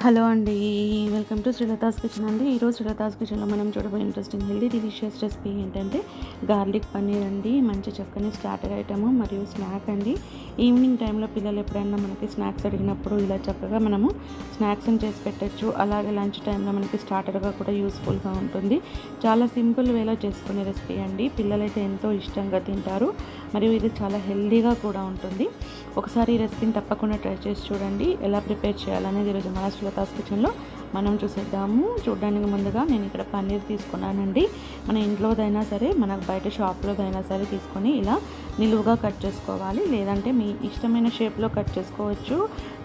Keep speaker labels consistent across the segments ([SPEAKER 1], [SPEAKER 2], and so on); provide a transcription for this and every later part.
[SPEAKER 1] Hello అండి, welcome to Srilatha's kitchen అండి. ఈరోజు శ్రీలతాస్ కిచెన్లో మనం చూడబోయే ఇంట్రెస్టింగ్ హెల్దీ డిలీషియస్ రెసిపీ ఏంటంటే గార్లిక్ పన్నీర్ అండి. మంచి చక్కని స్టార్టర్ ఐటము మరియు స్నాక్ అండి. ఈవినింగ్ టైంలో పిల్లలు ఎప్పుడైనా మనకి స్నాక్స్ అడిగినప్పుడు ఇలా చక్కగా మనము స్నాక్స్ని చేసి పెట్టచ్చు. అలాగే లంచ్ టైంలో మనకి స్టార్టర్గా కూడా యూస్ఫుల్గా ఉంటుంది. చాలా సింపుల్ వేలో చేసుకునే రెసిపీ అండి. పిల్లలైతే ఎంతో ఇష్టంగా తింటారు మరియు ఇది చాలా హెల్దీగా కూడా ఉంటుంది. ఒకసారి ఈ రెసిపీని తప్పకుండా ట్రై చేసి చూడండి. ఎలా ప్రిపేర్ చేయాలనేది ఈరోజు మన శ్రీలతాస్ కిచెన్లో మనం చూసేద్దాము. చూడడానికి ముందుగా నేను ఇక్కడ పన్నీర్ తీసుకున్నానండి. మన ఇంట్లోదైనా సరే, మనకు బయట షాప్లోదైనా సరే తీసుకొని ఇలా నిలువుగా కట్ చేసుకోవాలి. లేదంటే మీ ఇష్టమైన షేప్లో కట్ చేసుకోవచ్చు,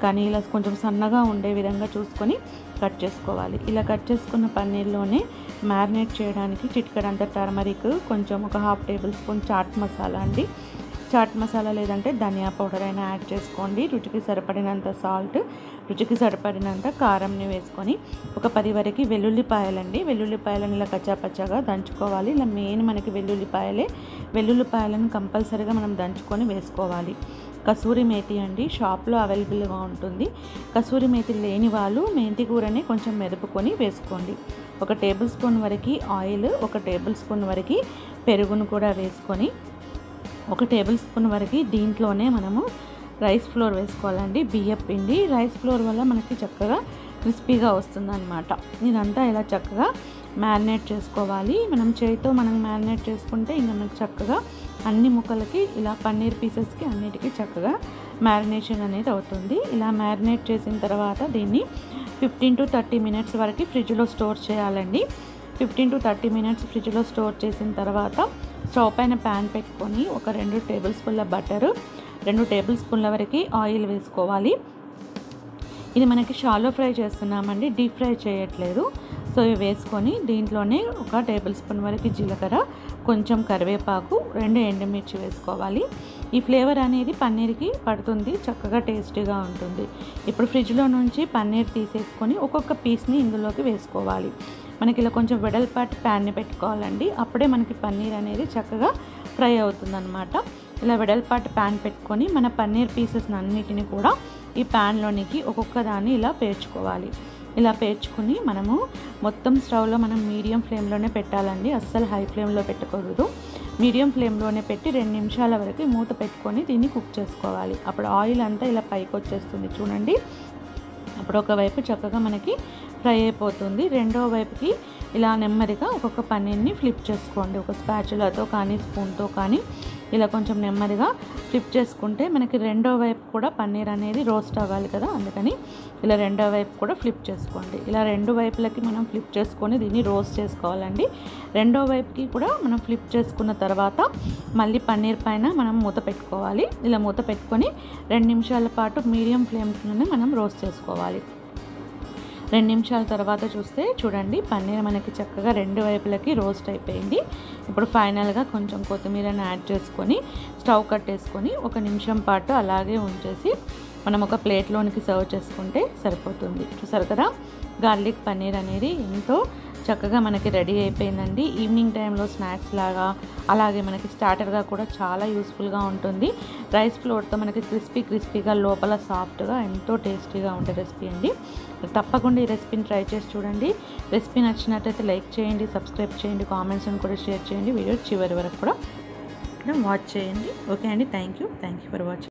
[SPEAKER 1] కానీ ఇలా కొంచెం సన్నగా ఉండే విధంగా చూసుకొని కట్ చేసుకోవాలి. ఇలా కట్ చేసుకున్న పన్నీర్లోనే మ్యారినేట్ చేయడానికి చిటికెడంత టర్మరిక్, కొంచెం ఒక 1/2 టేబుల్ స్పూన్ చాట్ మసాలా అండి. చాట్ మసాలా లేదంటే ధనియా పౌడర్ అయినా యాడ్ చేసుకోండి. రుచికి సరిపడినంత సాల్ట్, రుచికి సరిపడినంత కారంని వేసుకొని ఒక 10 వరకు వెల్లుల్లిపాయలండి. వెల్లుల్లిపాయలను ఇలా కచ్చాపచ్చాగా దంచుకోవాలి. ఇలా మెయిన్ మనకి వెల్లుల్లిపాయలను కంపల్సరీగా మనం దంచుకొని వేసుకోవాలి. కసూరి మేతి అండి, షాప్లో అవైలబుల్గా ఉంటుంది. కసూరి మేతి లేని వాళ్ళు మెంతి కూరని కొంచెం మెదుపుకొని వేసుకోండి. 1 టేబుల్ స్పూన్ వరకు ఆయిల్, 1 టేబుల్ స్పూన్ వరకు పెరుగును కూడా వేసుకొని 1 టేబుల్ స్పూన్ వరకు దీంట్లోనే మనము రైస్ ఫ్లోర్ వేసుకోవాలండి. బియ్యం పిండి. రైస్ ఫ్లోర్ వల్ల మనకి చక్కగా క్రిస్పీగా వస్తుందన్నమాట. ఇదంతా ఇలా చక్కగా మ్యారినేట్ చేసుకోవాలి. మనం చేతితో మ్యారినేట్ చేసుకుంటే ఇంకా మనకు చక్కగా అన్ని ముక్కలకి ఇలా పన్నీర్ పీసెస్కి అన్నిటికీ చక్కగా మ్యారినేషన్ అనేది అవుతుంది. ఇలా మ్యారినేట్ చేసిన తర్వాత దీన్ని 15 to 30 మినిట్స్ వరకు ఫ్రిడ్జ్లో స్టోర్ చేయాలండి. 15 to 30 మినిట్స్ ఫ్రిడ్జ్లో స్టోర్ చేసిన తర్వాత స్టవ్ పైన ప్యాన్ పెట్టుకొని ఒక 2 టేబుల్ స్పూన్ల బటరు, 2 టేబుల్ స్పూన్ల వరకు ఆయిల్ వేసుకోవాలి. ఇది మనకి షాలో ఫ్రై చేస్తున్నామండి, డీప్ ఫ్రై చేయట్లేదు. సో ఇవి వేసుకొని దీంట్లోనే 1 టేబుల్ స్పూన్ వరకు జీలకర్ర, కొంచెం కరివేపాకు, 2 ఎండుమిర్చి వేసుకోవాలి. ఈ ఫ్లేవర్ అనేది పన్నీర్కి పడుతుంది, చక్కగా టేస్టీగా ఉంటుంది. ఇప్పుడు ఫ్రిడ్జ్లో నుంచి పన్నీర్ తీసేసుకొని ఒక్కొక్క పీస్ని ఇందులోకి వేసుకోవాలి. మనకి ఇలా కొంచెం వెడల్పాటి ప్యాన్ని పెట్టుకోవాలండి. అప్పుడే మనకి పన్నీర్ అనేది చక్కగా ఫ్రై అవుతుందన్నమాట. ఇలా వెడల్పాటి ప్యాన్ పెట్టుకొని మన పన్నీర్ పీసెస్ అన్నిటిని కూడా ఈ ప్యాన్లోనికి ఒక్కొక్క దాన్ని ఇలా పేర్చుకోవాలి. ఇలా పేర్చుకుని మనము మొత్తం స్టవ్లో మనం మీడియం ఫ్లేమ్లోనే పెట్టాలండి. అస్సలు హై ఫ్లేమ్లో పెట్టకూడదు. మీడియం ఫ్లేమ్లోనే పెట్టి 2 నిమిషాల వరకు మూత పెట్టుకొని దీన్ని కుక్ చేసుకోవాలి. అప్పుడు ఆయిల్ అంతా ఇలా పైకి వచ్చేస్తుంది చూడండి. అప్పుడు ఒకవైపు చక్కగా మనకి ఫ్రై అయిపోతుంది. రెండో వైపుకి ఇలా నెమ్మదిగా ఒక్కొక్క పన్నీర్ని ఫ్లిప్ చేసుకోండి. ఒక స్పాచులాతో కానీ స్పూన్తో కానీ ఇలా కొంచెం నెమ్మదిగా ఫ్లిప్ చేసుకుంటే మనకి రెండో వైపు కూడా పన్నీర్ అనేది రోస్ట్ అవ్వాలి కదా, అందుకని ఇలా రెండో వైపు కూడా ఫ్లిప్ చేసుకోండి. ఇలా 2 వైపులకి మనం ఫ్లిప్ చేసుకొని దీన్ని రోస్ట్ చేసుకోవాలండి. రెండో వైపుకి కూడా మనం ఫ్లిప్ చేసుకున్న తర్వాత మళ్ళీ పన్నీర్ పైన మనం మూత పెట్టుకోవాలి. ఇలా మూత పెట్టుకొని 2 నిమిషాల పాటు మీడియం ఫ్లేమ్లోనే మనం రోస్ట్ చేసుకోవాలి. 2 నిమిషాల తర్వాత చూస్తే చూడండి పన్నీర్ మనకి చక్కగా 2 వైపులకి రోస్ట్ అయిపోయింది. ఇప్పుడు ఫైనల్గా కొంచెం కొత్తిమీరని యాడ్ చేసుకొని స్టవ్ కట్టేసుకొని 1 నిమిషం పాటు అలాగే ఉంచేసి మనం ఒక ప్లేట్లోనికి సర్వ్ చేసుకుంటే సరిపోతుంది. చూసారు కదా, గార్లిక్ పన్నీర్ అనేది ఎంతో చక్కగా మనకి రెడీ అయిపోయిందండి. ఈవినింగ్ టైంలో స్నాక్స్ లాగా, అలాగే మనకి స్టార్టర్గా కూడా చాలా యూస్ఫుల్గా ఉంటుంది. రైస్ ఫ్లోర్తో మనకి క్రిస్పీగా లోపల సాఫ్ట్గా ఎంతో టేస్టీగా ఉండే రెసిపీ అండి. తప్పకుండా ఈ రెసిపీని ట్రై చేసి చూడండి. రెసిపీ నచ్చినట్లయితే లైక్ చేయండి, సబ్స్క్రైబ్ చేయండి, కామెంట్స్ని కూడా షేర్ చేయండి. వీడియో చివరి వరకు కూడా వాచ్ చేయండి. ఓకే అండి, థ్యాంక్ యూ ఫర్ వాచింగ్.